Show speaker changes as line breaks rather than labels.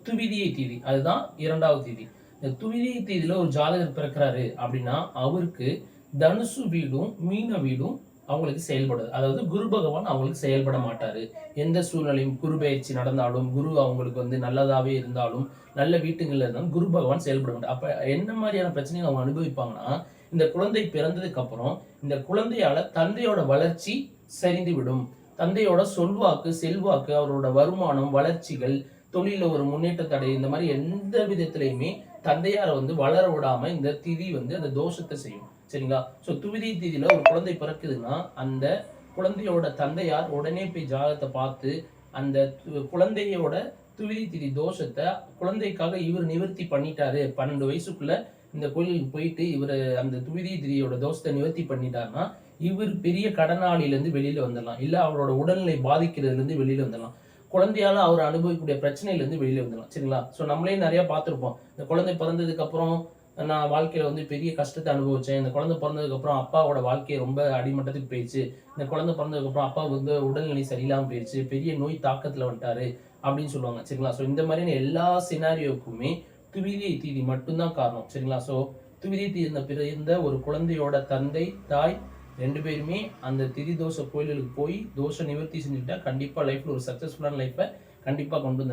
துவிதியை தீதி அதுதான் 2வது தீதி. இந்த துவிதியை தீதியில ஒரு ஜாதகர் பிறக்கிறாரு அப்படின்னா அவருக்கு தனுசு வீடும் மீன வீடும் அவங்களுக்கு செயல்படுது. அதாவது குரு பகவான் அவங்களுக்கு செயல்பட மாட்டாரு. எந்த சூழ்நிலையும் குரு பயிற்சி நடந்தாலும், குரு அவங்களுக்கு நல்லதாவே இருந்தாலும், நல்ல வீட்டுகள்ல இருந்தாலும் குரு பகவான் செயல்பட மாட்டார். அப்ப என்ன மாதிரியான பிரச்சனைகள் அவங்க அனுபவிப்பாங்கன்னா, இந்த குழந்தை பிறந்ததுக்கு அப்புறம் இந்த குழந்தையால தந்தையோட வளர்ச்சி சரிந்துவிடும். தந்தையோட சொல்வாக்கு, செல்வாக்கு, அவரோட வருமானம், வளர்ச்சிகள், தொழில ஒரு முன்னேற்ற தடை, இந்த மாதிரி எந்த விதத்திலையுமே தந்தையார வளர விடாம இந்த திதி அந்த தோஷத்தை செய்யும். சரிங்களா? சோ துவிதி திதியில ஒரு குழந்தை பிறக்குதுன்னா அந்த குழந்தையோட தந்தையார் உடனே போய் ஜாதகத்தை பார்த்து அந்த குழந்தையோட துவிதி திதி தோஷத்தை குழந்தைக்காக இவர் நிவர்த்தி பண்ணிட்டாரு. 12 வயசுக்குள்ள இந்த கோயிலுக்கு போயிட்டு இவர் அந்த துவிதி திதியோட தோஷத்தை நிவர்த்தி பண்ணிட்டாருன்னா இவர் பெரிய கடனாளில இருந்து வெளியில வந்துடலாம். இல்ல அவரோட உடல்நிலை பாதிக்கிறதுல இருந்து வெளியில வந்துடலாம். குழந்தையால அவர் அனுபவிக்கக்கூடிய பிரச்சனையில இருந்து வெளியில வந்துடலாம். சரிங்களா? சோ நம்மளே நிறைய பார்த்திருப்போம். இந்த குழந்தை பிறந்ததுக்கு அப்புறம் நான் வாழ்க்கையில பெரிய கஷ்டத்தை அனுபவிச்சேன். இந்த குழந்தை பிறந்ததுக்கு அப்புறம் அப்பாவோட வாழ்க்கை ரொம்ப அடிமட்டத்துக்கு போயிடுச்சு. இந்த குழந்தை பிறந்ததுக்கு அப்புறம் அப்பா உடல்நிலை சரியில்லாம போயிடுச்சு. பெரிய நோய் தாக்கத்துல வந்துட்டாரு அப்படின்னு சொல்லுவாங்க. சரிங்களா? சோ இந்த மாதிரியான எல்லா சினாரியோக்குமே துவிதியை தீதி மட்டும்தான் காரணம். சரிங்களா? சோ துவிதியை தீதி பிறந்த ஒரு குழந்தையோட தந்தை, தாய் 2 பேருமே அந்த திதி தோஷ கோயிலுக்கு போய் தோஷ நிவர்த்தி செஞ்சுக்கிட்டா கண்டிப்பா லைஃப்ல ஒரு சக்சஸ்ஃபுல்லான லைஃபை கண்டிப்பா கொண்டு வந்துடலாம்.